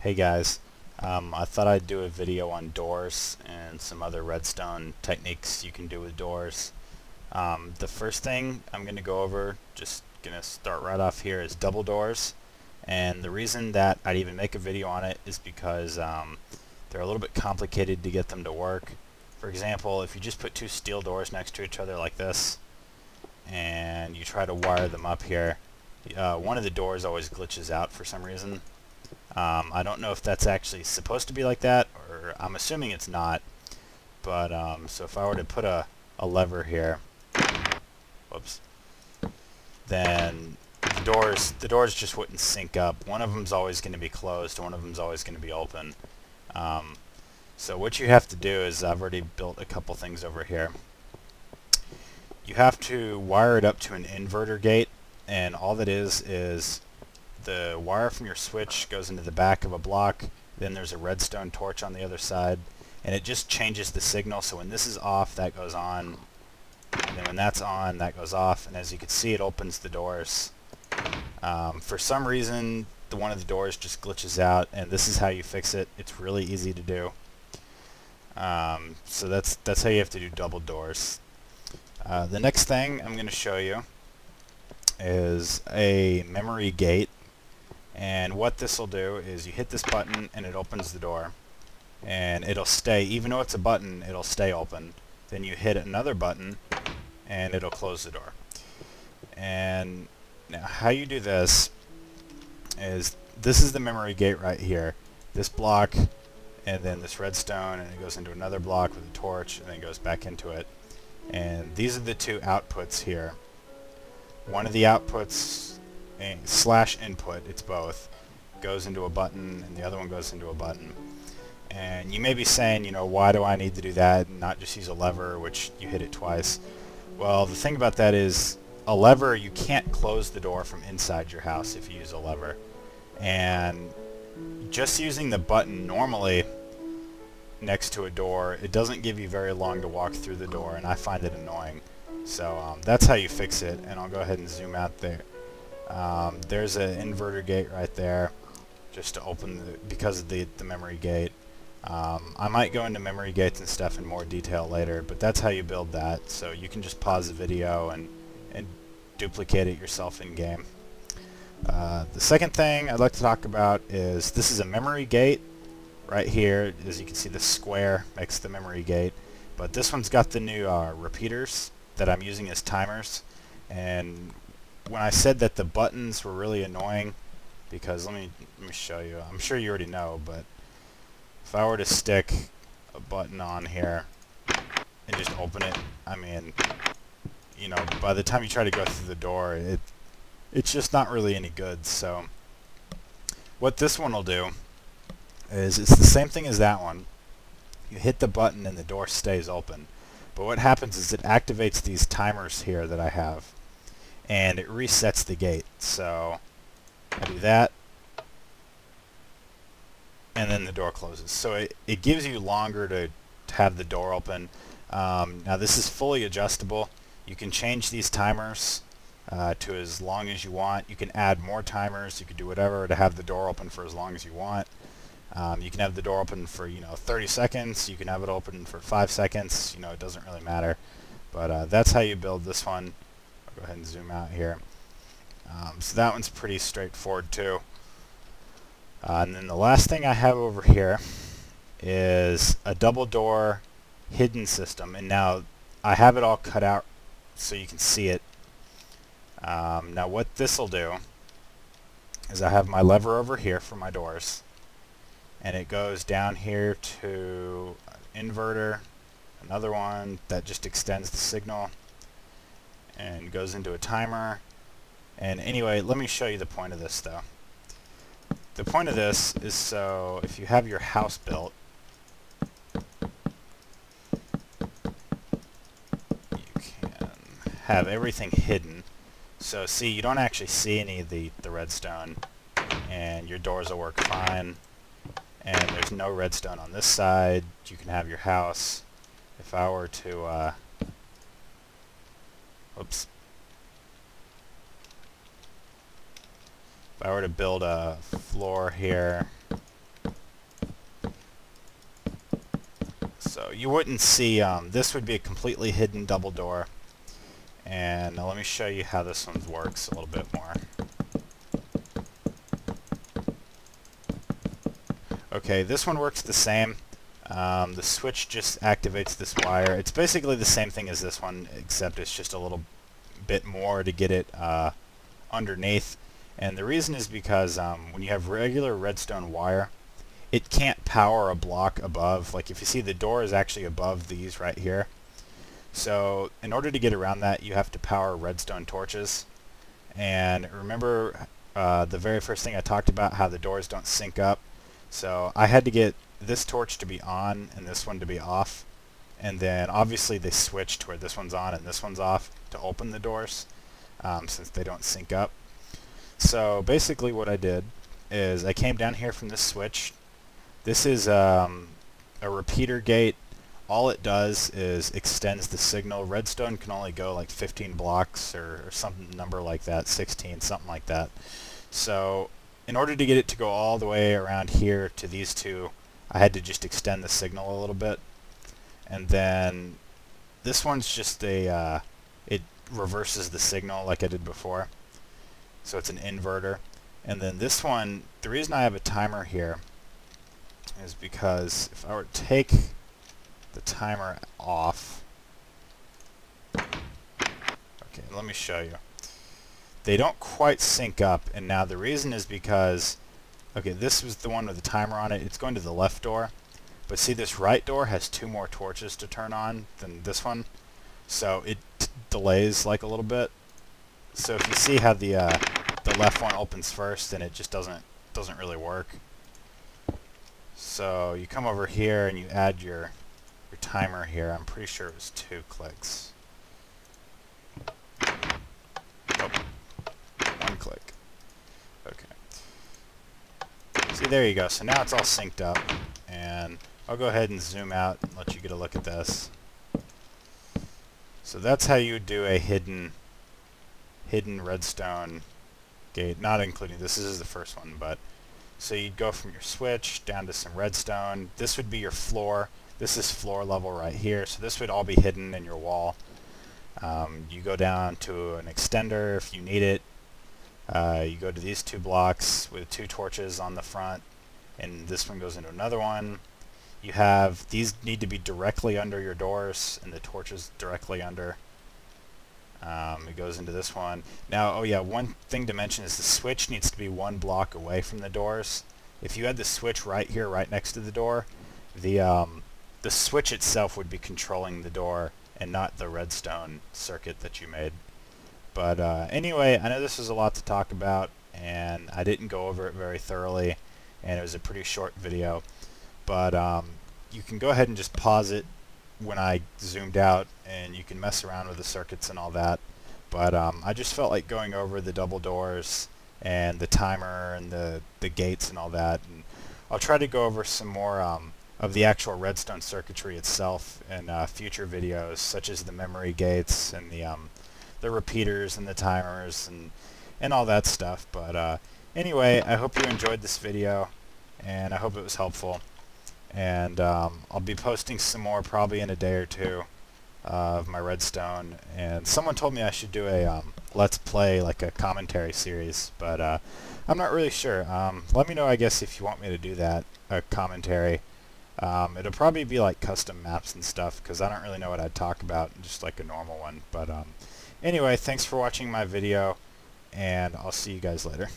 Hey guys, I thought I'd do a video on doors and some other redstone techniques you can do with doors. The first thing I'm going to go over, just going to start right off here, is double doors. And the reason that I'd even make a video on it is because they're a little bit complicated to get them to work. For example, if you just put two steel doors next to each other like this, and you try to wire them up here, one of the doors always glitches out for some reason. I don't know if that's actually supposed to be like that, or I'm assuming it's not. But so if I were to put a lever here, whoops, then the doors just wouldn't sync up. One of them's always going to be closed, one of them's always going to be open. So what you have to do is, I've already built a couple things over here. You have to wire it up to an inverter gate, and all that is the wire from your switch goes into the back of a block, then there's a redstone torch on the other side, and it just changes the signal. So when this is off, that goes on, and then when that's on, that goes off, and as you can see, it opens the doors. For some reason, one of the doors just glitches out, and this is how you fix it. It's really easy to do. So that's how you have to do double doors. The next thing I'm going to show you is a memory gate. And what this will do is you hit this button and it opens the door, and it'll stay, even though it's a button, it'll stay open. Then you hit another button and it'll close the door. And now how you do this is, this is the memory gate right here, this block, and then this redstone, and it goes into another block with a torch, and then goes back into it. And these are the two outputs here. One of the outputs slash input, it's both, goes into a button, and the other one goes into a button. And you may be saying, you know, why do I need to do that and not just use a lever, which you hit it twice? Well, the thing about that is, a lever, you can't close the door from inside your house if you use a lever. And just using the button normally next to a door, it doesn't give you very long to walk through the door, and I find it annoying. So that's how you fix it, and I'll go ahead and zoom out there. There's an inverter gate right there, just to open because of the memory gate. I might go into memory gates and stuff in more detail later, but that's how you build that. So you can just pause the video and duplicate it yourself in game. The second thing I'd like to talk about is, this is a memory gate right here. As you can see, the square makes the memory gate, but this one's got the new repeaters that I'm using as timers. And when I said that the buttons were really annoying, because let me show you. I'm sure you already know, but if I were to stick a button on here and just open it, I mean, you know, by the time you try to go through the door, it's just not really any good. So what this one will do is, it's the same thing as that one. You hit the button and the door stays open. But what happens is, it activates these timers here that I have, and it resets the gate. So I do that, and then the door closes. So it gives you longer to have the door open. Now this is fully adjustable. You can change these timers to as long as you want. You can add more timers. You can do whatever to have the door open for as long as you want. You can have the door open for 30 seconds. You can have it open for 5 seconds. It doesn't really matter. But that's how you build this one. I'll go ahead and zoom out here. So that one's pretty straightforward too. And then the last thing I have over here is a double door hidden system. And now I have it all cut out so you can see it. Now what this will do is, I have my lever over here for my doors, and it goes down here to an inverter, another one that just extends the signal, and goes into a timer. And anyway, let me show you the point of this though. The point of this is, so if you have your house built, you can have everything hidden. So see, you don't actually see any of the redstone, and your doors will work fine. And there's no redstone on this side. You can have your house. If I were to, oops. If I were to build a floor here, you wouldn't see, this would be a completely hidden double door. And now let me show you how this one works a little bit more. Okay, this one works the same. The switch just activates this wire. It's basically the same thing as this one, except it's just a little bit more to get it underneath. And the reason is because when you have regular redstone wire, it can't power a block above. Like if you see, the door is actually above these right here. So in order to get around that, you have to power redstone torches. And remember the very first thing I talked about, how the doors don't sync up. So I had to get this torch to be on and this one to be off. And then obviously they switched where this one's on and this one's off to open the doors, since they don't sync up. So basically what I did is I came down here from this switch. This is a repeater gate. All it does is extends the signal. Redstone can only go like 15 blocks or some number like that, 16, something like that. So in order to get it to go all the way around here to these two, I had to just extend the signal a little bit. And then this one's just a, it reverses the signal like I did before. So it's an inverter. And then this one, the reason I have a timer here is because if I were to take the timer off, okay, let me show you. They don't quite sync up, and now the reason is because, okay, this was the one with the timer on it. It's going to the left door, but see, this right door has 2 more torches to turn on than this one, so it delays like a little bit. So if you see how the left one opens first, then it just doesn't really work. So you come over here and you add your timer here. I'm pretty sure it was 2 clicks. Oh, 1 click. Okay. See, there you go. So now it's all synced up, and I'll go ahead and zoom out and let you get a look at this. So that's how you do a hidden redstone gate, not including this is the first one, but so you'd go from your switch down to some redstone. This would be your floor. This is floor level right here, so this would all be hidden in your wall. You go down to an extender if you need it. You go to these 2 blocks with 2 torches on the front, and this one goes into another one. You have, these need to be directly under your doors, and the torches directly under. It goes into this one. Now, oh yeah, one thing to mention is the switch needs to be 1 block away from the doors. If you had the switch right here, right next to the door, the switch itself would be controlling the door and not the redstone circuit that you made. But anyway, I know this is a lot to talk about, and I didn't go over it very thoroughly, and it was a pretty short video. But you can go ahead and just pause it when I zoomed out, and you can mess around with the circuits and all that. But I just felt like going over the double doors and the timer and the gates and all that. And I'll try to go over some more of the actual redstone circuitry itself in future videos, such as the memory gates and the repeaters and the timers and all that stuff. But anyway, I hope you enjoyed this video, and I hope it was helpful. And I'll be posting some more probably in a day or 2 of my redstone. And someone told me I should do a let's play, like a commentary series, but I'm not really sure. Let me know, I guess, if you want me to do that, a commentary. It'll probably be like custom maps and stuff, because I don't really know what I'd talk about, just like a normal one. But anyway, thanks for watching my video, and I'll see you guys later.